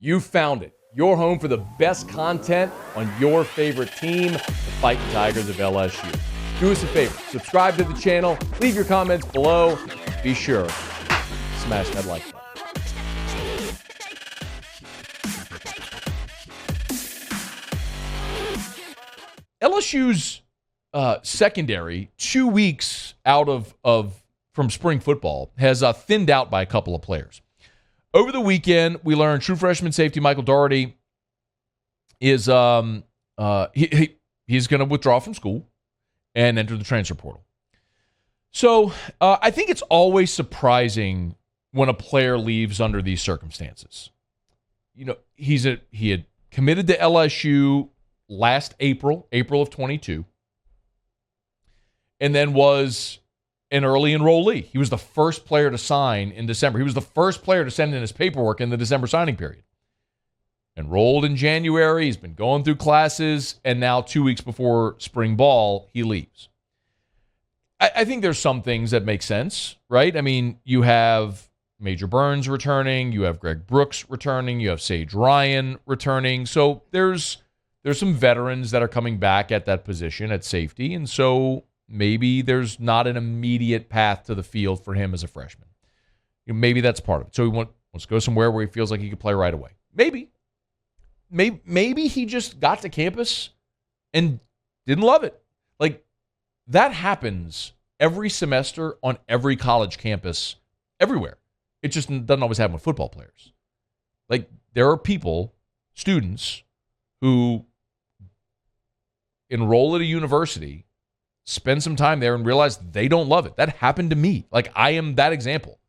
You found it. Your home for the best content on your favorite team, the Fighting Tigers of LSU. Do us a favor. Subscribe to the channel. Leave your comments below. Be sure to smash that like button. LSU's secondary, 2 weeks out from spring football, has thinned out by a couple of players. Over the weekend, we learned true freshman safety Michael Daugherty is he's going to withdraw from school and enter the transfer portal. So I think it's always surprising when a player leaves under these circumstances. You know, he had committed to LSU last April of 22, and then was an early enrollee. He was the first player to sign in December. He was the first player to send in his paperwork in the December signing period. Enrolled in January, he's been going through classes, and now 2 weeks before spring ball, he leaves. I think there's some things that make sense, right? I mean, you have Major Burns returning, you have Greg Brooks returning, you have Sage Ryan returning. So there's some veterans that are coming back at that position at safety, and so maybe there's not an immediate path to the field for him as a freshman. Maybe that's part of it. So he wants to go somewhere where he feels like he could play right away. Maybe he just got to campus and didn't love it. Like, that happens every semester on every college campus everywhere. It just doesn't always happen with football players. Like, there are students who enroll at a university, spend some time there, and realize they don't love it. That happened to me. Like, I am that example.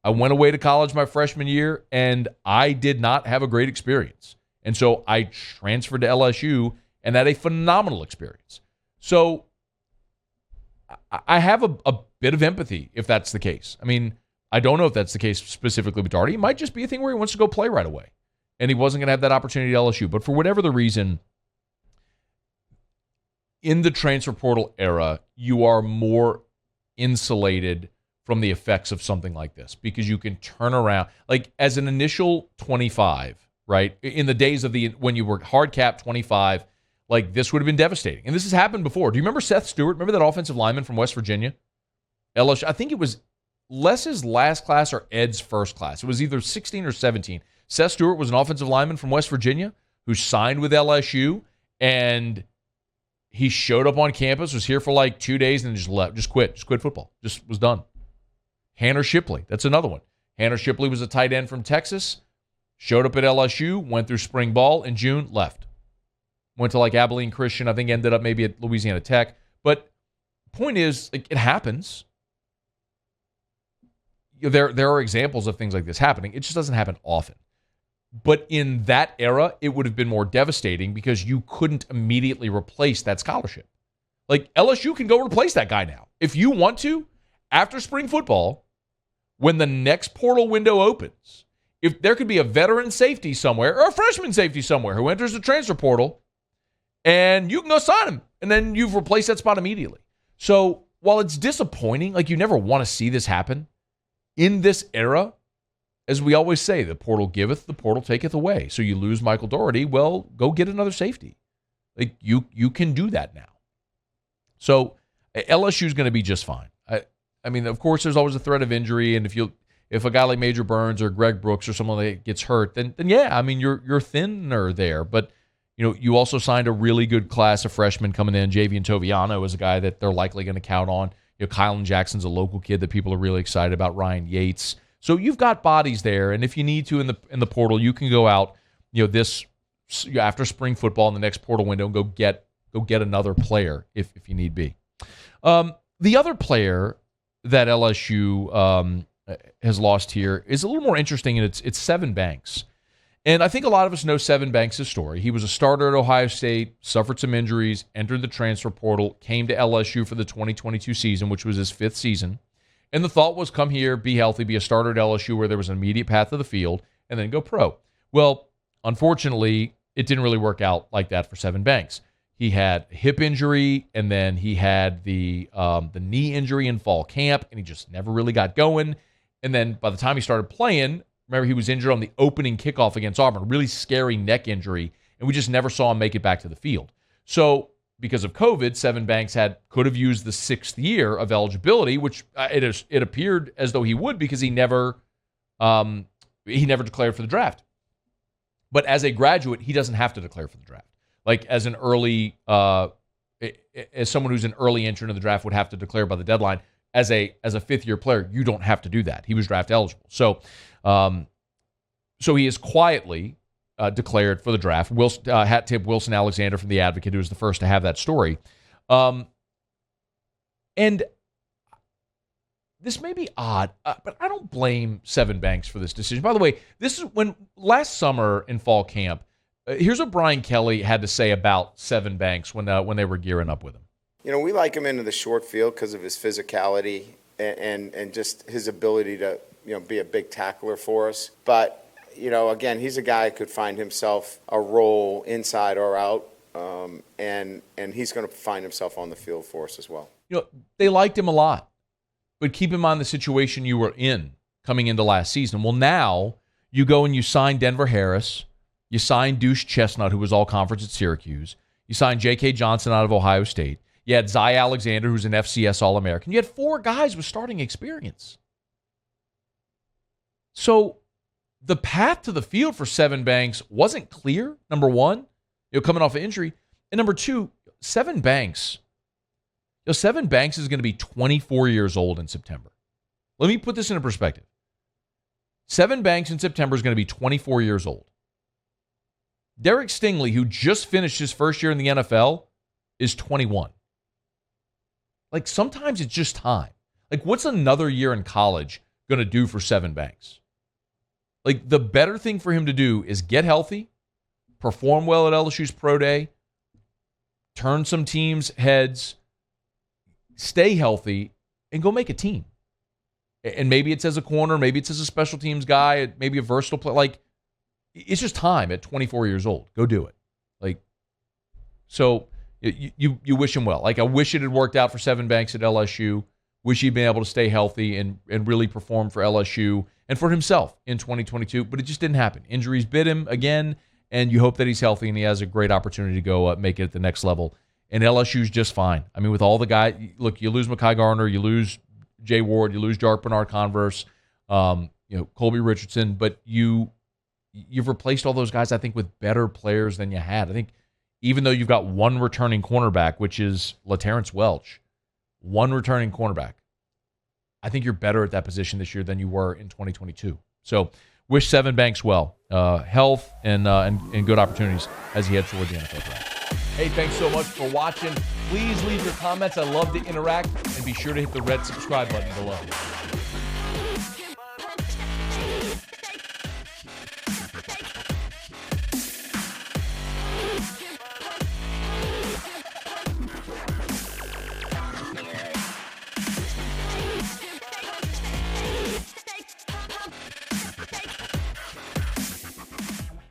I went away to college my freshman year, and I did not have a great experience. And so I transferred to LSU and had a phenomenal experience. So I have a bit of empathy if that's the case. I mean, I don't know if that's the case specifically with Daugherty. It might just be a thing where he wants to go play right away, and he wasn't going to have that opportunity at LSU. But for whatever the reason, in the transfer portal era, you are more insulated from the effects of something like this because you can turn around. Like, as an initial 25, right, in the days of when you were hard cap 25, like, this would have been devastating. And this has happened before. Do you remember Seth Stewart? Remember that offensive lineman from West Virginia? LSU, I think it was Les's last class or Ed's first class. It was either 16 or 17. Seth Stewart was an offensive lineman from West Virginia who signed with LSU, and he showed up on campus, was here for like 2 days, and just left. Just quit football. Just was done. Hanner Shipley, that's another one. Hanner Shipley was a tight end from Texas, showed up at LSU, went through spring ball in June, left. Went to like Abilene Christian, I think ended up maybe at Louisiana Tech. But the point is, like, it happens. There are examples of things like this happening. It just doesn't happen often. But in that era, it would have been more devastating because you couldn't immediately replace that scholarship. Like, LSU can go replace that guy now. If you want to, after spring football, when the next portal window opens, if there could be a veteran safety somewhere or a freshman safety somewhere who enters the transfer portal, and you can go sign him, and then you've replaced that spot immediately. So while it's disappointing, like, you never want to see this happen, in this era, as we always say, the portal giveth, the portal taketh away. So you lose Michael Daugherty, well, go get another safety. Like, you can do that now. So LSU is going to be just fine. I mean, of course, there's always a threat of injury, and if a guy like Major Burns or Greg Brooks or someone that gets hurt, then yeah, I mean, you're thinner there. But you also signed a really good class of freshmen coming in. Javian Toviano is a guy that they're likely going to count on. Kylan Jackson's a local kid that people are really excited about. Ryan Yates. So you've got bodies there, and if you need to in the portal, you can go out, this after spring football in the next portal window and go get another player if you need be. The other player that LSU has lost here is a little more interesting, and it's Sevyn Banks. And I think a lot of us know Sevyn Banks' story. He was a starter at Ohio State, suffered some injuries, entered the transfer portal, came to LSU for the 2022 season, which was his 5th season. And the thought was, come here, be healthy, be a starter at LSU where there was an immediate path to the field, and then go pro. Well, unfortunately, it didn't really work out like that for Sevyn Banks. He had a hip injury, and then he had the knee injury in fall camp, and he just never really got going. And then by the time he started playing, Remember, he was injured on the opening kickoff against Auburn, really scary neck injury, and we just never saw him make it back to the field. So because of COVID, Sevyn Banks could have used the 6th year of eligibility, which it appeared as though he would because he never declared for the draft. But as a graduate, he doesn't have to declare for the draft. Like as an early, as someone who's an early entrant in the draft would have to declare by the deadline. As a 5th-year player, you don't have to do that. He was draft eligible, so he is quietly declared for the draft. Hat tip Wilson Alexander from The Advocate, who was the first to have that story. And this may be odd, but I don't blame Sevyn Banks for this decision. By the way, this is when last summer in fall camp, here's what Brian Kelly had to say about Sevyn Banks when they were gearing up with him. You know, we like him into the short field because of his physicality and just his ability to, be a big tackler for us. But, again, he's a guy who could find himself a role inside or out, and he's going to find himself on the field for us as well. They liked him a lot, but keep in mind the situation you were in coming into last season. Well, now you go and you sign Denver Harris, you sign Deuce Chestnut, who was all conference at Syracuse, you sign J.K. Johnson out of Ohio State. You had Zy Alexander, who's an FCS All-American. You had 4 guys with starting experience. So the path to the field for Sevyn Banks wasn't clear, number one, coming off an injury. And number two, Sevyn Banks. Sevyn Banks is going to be 24 years old in September. Let me put this into perspective. Sevyn Banks in September is going to be 24 years old. Derek Stingley, who just finished his first year in the NFL, is 21. Like, sometimes it's just time. Like, what's another year in college going to do for Sevyn Banks? Like, the better thing for him to do is get healthy, perform well at LSU's Pro Day, turn some teams' heads, stay healthy, and go make a team. And maybe it's as a corner, maybe it's as a special teams guy, maybe a versatile player. Like, it's just time at 24 years old. Go do it. Like, so... You wish him well. Like, I wish it had worked out for Sevyn Banks at LSU. Wish he'd been able to stay healthy and really perform for LSU and for himself in 2022, but it just didn't happen. Injuries bit him again, and you hope that he's healthy and he has a great opportunity to go make it at the next level. And LSU's just fine. I mean, with all the guys, look, you lose Mekhi Garner, you lose Jay Ward, you lose Jark Bernard-Converse, Colby Richardson, but you've replaced all those guys, I think, with better players than you had. I think even though you've got one returning cornerback, which is LaTerrence Welch, one returning cornerback, I think you're better at that position this year than you were in 2022. So wish Sevyn Banks well, health and good opportunities as he heads toward the NFL draft. Hey, thanks so much for watching. Please leave your comments. I love to interact, and be sure to hit the red subscribe button below.